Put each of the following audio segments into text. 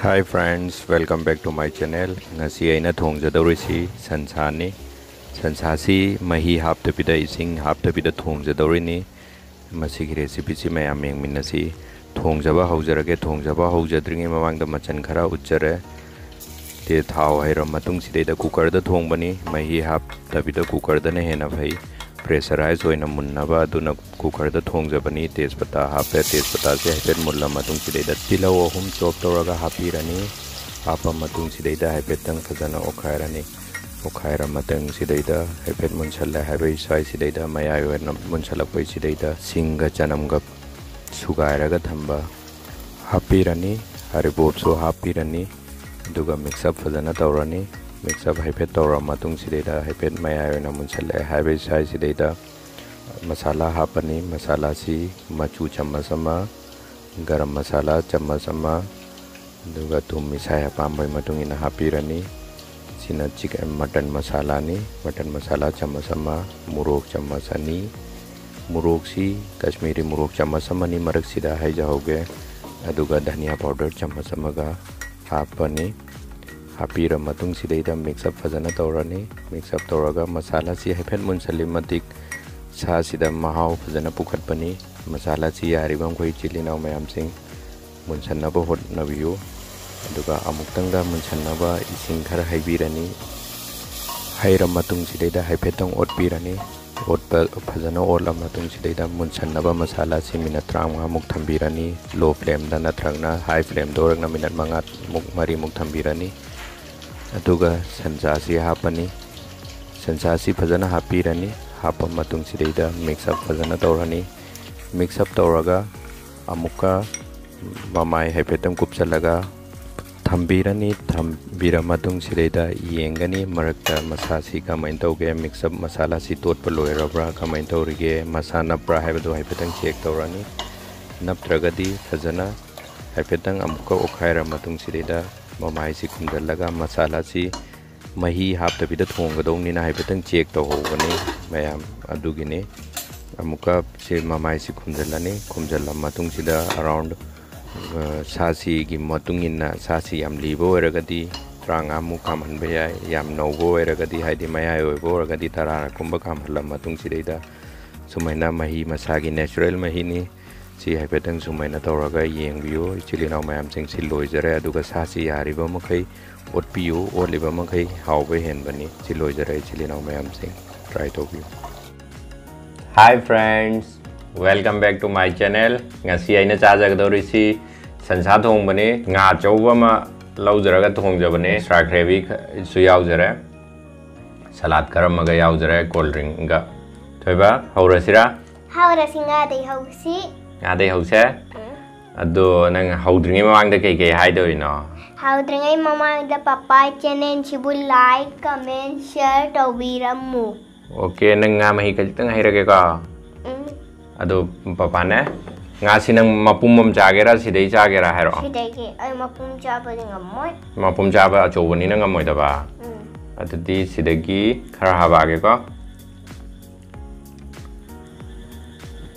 Hi friends, welcome back to my channel. Ngasi aina thongjadorisi sansani. Sansasi mahi haptabida ising haptabida thongjadorini. Masigi recipe si mayam yengminnasi. Thongjaba haujarage thongjaba haujadringe mamangda machan khara uchjare. Te thau hairam matung sidaida cooker da thongbani. Mahi haptabida cooker da ne hena bhai. Pressurize hoina munnaba aduna cooker da thongjabani tejpata hape tejpata se hepet mulla matung sidaida tilau ahum chop toraga hapirani hapa matung sidaida hepetang fajana okhairani okhaira matang sidaida hepet munchalla habai sai sidaida mayai werna munchalakpai sidaida singa chanamga sugairaga thamba hapirani haribop so hapirani duga mix up fajana tawrani mix up hepet tawra matung sidaida hepet mayai werna munchalla habai sai sidaida masala hapani masala si machu chamasama garam masala chamasama duga tum misai hapambai matung ina hapirani sina chicken mutton masala ni mutton masala chamasama murok chamasani murok si kashmiri murok chamasama ni marak sida hai jahoge aduga dhania powder chamasama ga hapani hapira matung sidaida mix up fajana tawrani mix up tawraga masala si hepet munchali matik sa sida mahau fajana pukhatpani masala si yaribam khoi chilinaw mayam sing munchanaba hotnabiyu aduga amuktangda munchanaba ising khara haibirani hairam matung sidaida haipetang otpirani otpa fajana olam matung sidaida munchanaba masala si minat 35 muk thambirani low flame da natrangna high flame doragna minat 5 muk mari muk thambirani aduga sansasi hapani sansasi fajana hapirani hapa matung sidaida mix up fajana tawrani mix up tawraga amuka mamai haipetam kupchalaga thambirani thambira matung sidaida yengani marakta masasi kamain tawge mix up masala si totpa loirabra kamain tawrige masana pra haibadu haipetam check tawrani naptragadi fajana haipetang amuka okhaira matung sidaida mamai si kumdalaga masala si mahi haptabida thonggadongni na haibetang check tawhogani mayam adugini amuka se mamai si khumjalani khumjalla matung sida around sasi gi matung inna sasi yam libo eragadi tranga mu kamhan baya yam nogo eragadi haidi mayai oibo eragadi tarara kumba kamhalla matung sidaida sumaina mahi masagi natural mahi ni si haibetang sumaina tawraga yengbiyo chilinaw mayam sing si loijare aduga sasi yariba makai otpiyo oliba makai hawbe henbani si loijare chilinaw mayam sing try to view. Hi friends, welcome back to my channel. Ngasi aina chajagadorisi sansa thongbani nga chauba ma laujaraga thongjabani extra gravy su yaujare salad karamaga yaujare cold drink ga thoiba haurasira haurasinga dei hausi nga dei hause ado nang haudringi mamangda kei haidorino haudringai mamangda papa channel chibu like comment share tawbiramu. Okay, nang nga mahi kajitang hairage ka ado papa ne nga sinang mapumam chagera sidai chagera hairo sidai ke ai mapum chaba ngamoi mapum chaba achobani na ngamoi da ba adudi sidagi khara habage ko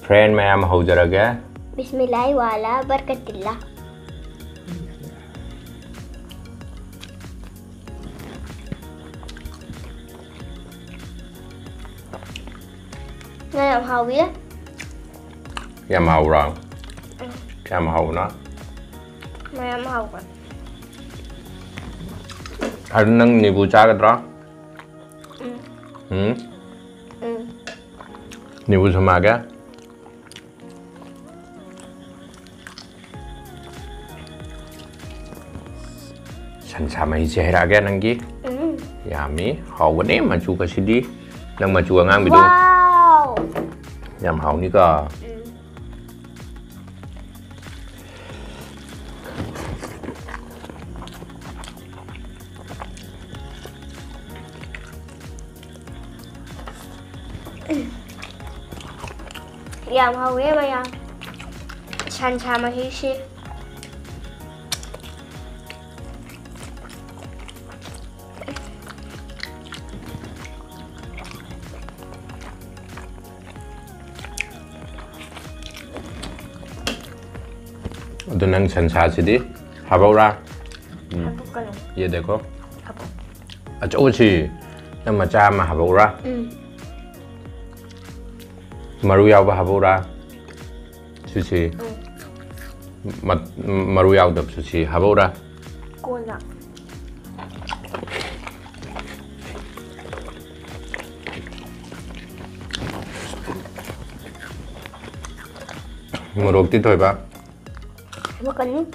friend mayam haujarage bismillah wala barakatillah Ngayam hau ya? Yam hau rang. Yam hau na. Ngayam hau kan. Ada nang nibu cagat ra? Nibu sama ga? Sansa mai jahira ga nangi? Yami hau bane maju ka sidi. Nang maju ngang bidu. Yam hau ni ka. Yam hau ya maya. Chan chama hishi. Ito nang sansa sidi habaw ra 해볼까요? ये देखो 해봐. अचौची नम मचा मा हाबौरा 응. मरु यावबा हाबौरा 수시 मरु यावदब 수시 हाबौरा 꼬나. मोरोक्ति थोइबा 해볼까요?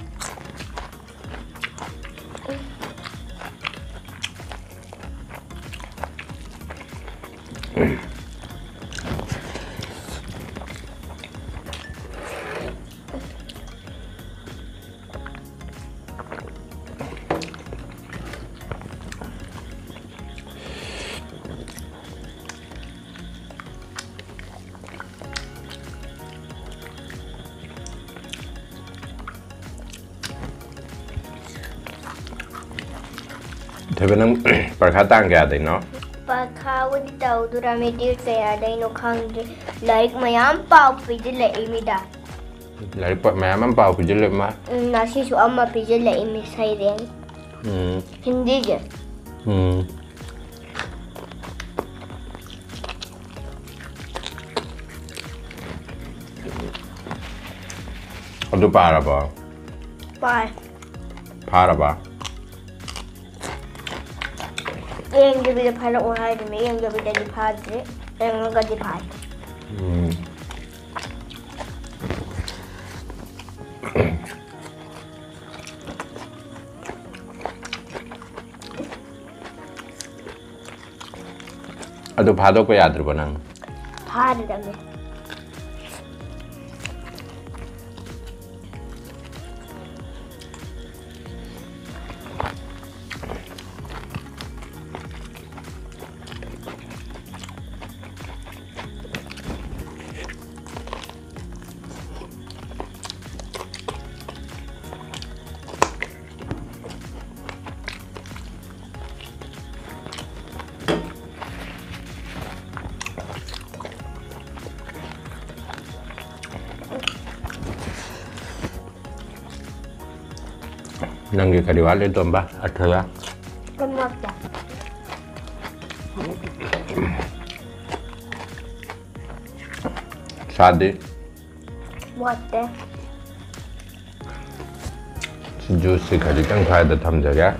थेबनम परखा तांग क्या दैनो Pagkawad daw durami dir kaya day no kang like mayam pau pijila imida. Like पर मैं पाव पिजले मा Nasi su amma pijila imi sayden. Hindi ge. अदु पारबा Bye. पारबा Yang gabi da pala uhay dumi, yang gabi da di padre, yang gabi di pad. अदु भादो को याद रबो नंग Pad dami. नंगे करी वाले तो बा अठला Pemagda. शादी What the? जूस से खरी तंग फायदा थम जगह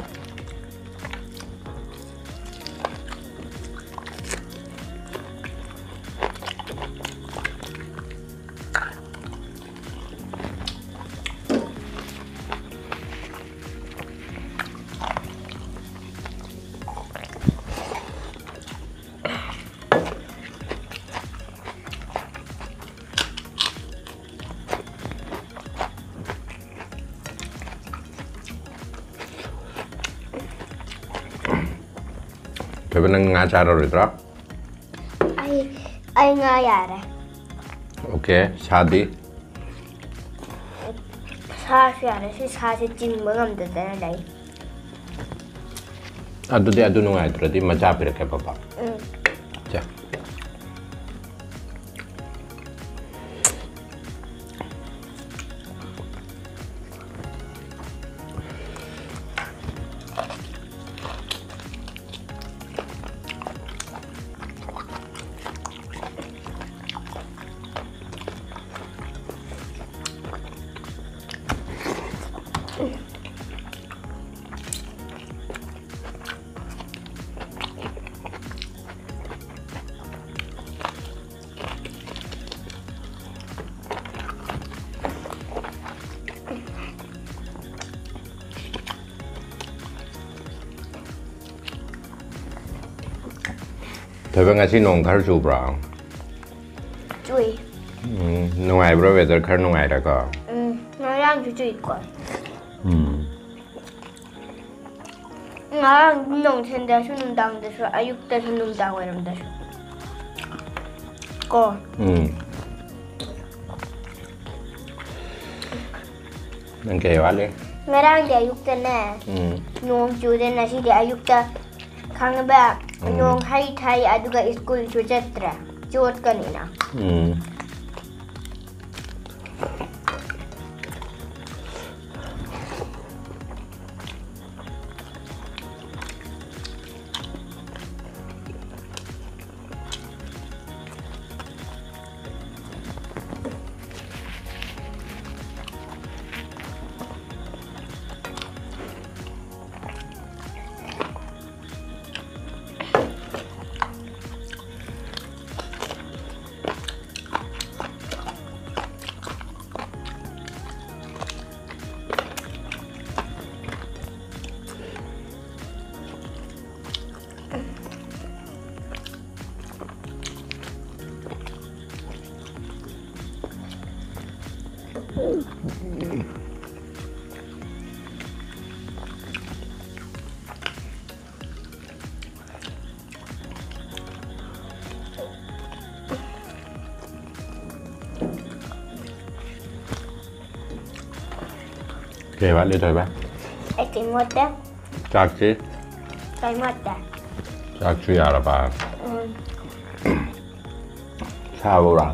थेबनंग nga charo ritro Ay nga yare. Okay शादी Sashi yare, si sashi jingmang da da day. अदुदे अदु नुंगाइत्रदि मचा पिरके पापा चा थेबंग असि नोंग खर चुब्रा Chui. नुंगाइब्रो वेदर खर नुंगाइरको Ngayon chui ko. Ngayon nung tenda su nung dang da su ayuk da su nung dang waram da su. Ko. नंग के वाले Ngayon di ayuk da na. Nung chu da na si di ayuk da kang ba nung hai thai aduga school chu jatra. Chot kanina. Kể bạn đi thôi bác. Ai tìm một đó. Chắc chứ. Cái một đó. Chắc chứ à bà. Sao rồi?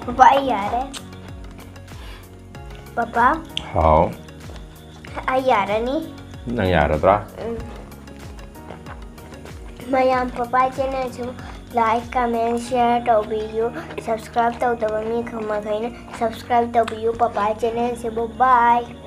Papa ai à đấy? Papa? Hảo. Ai à đấy ni? Nang yara tra? Mayam Papa channel su like, comment, share tau video, subscribe tau tau mi khama khaina subscribe tau video Papa channel se bye.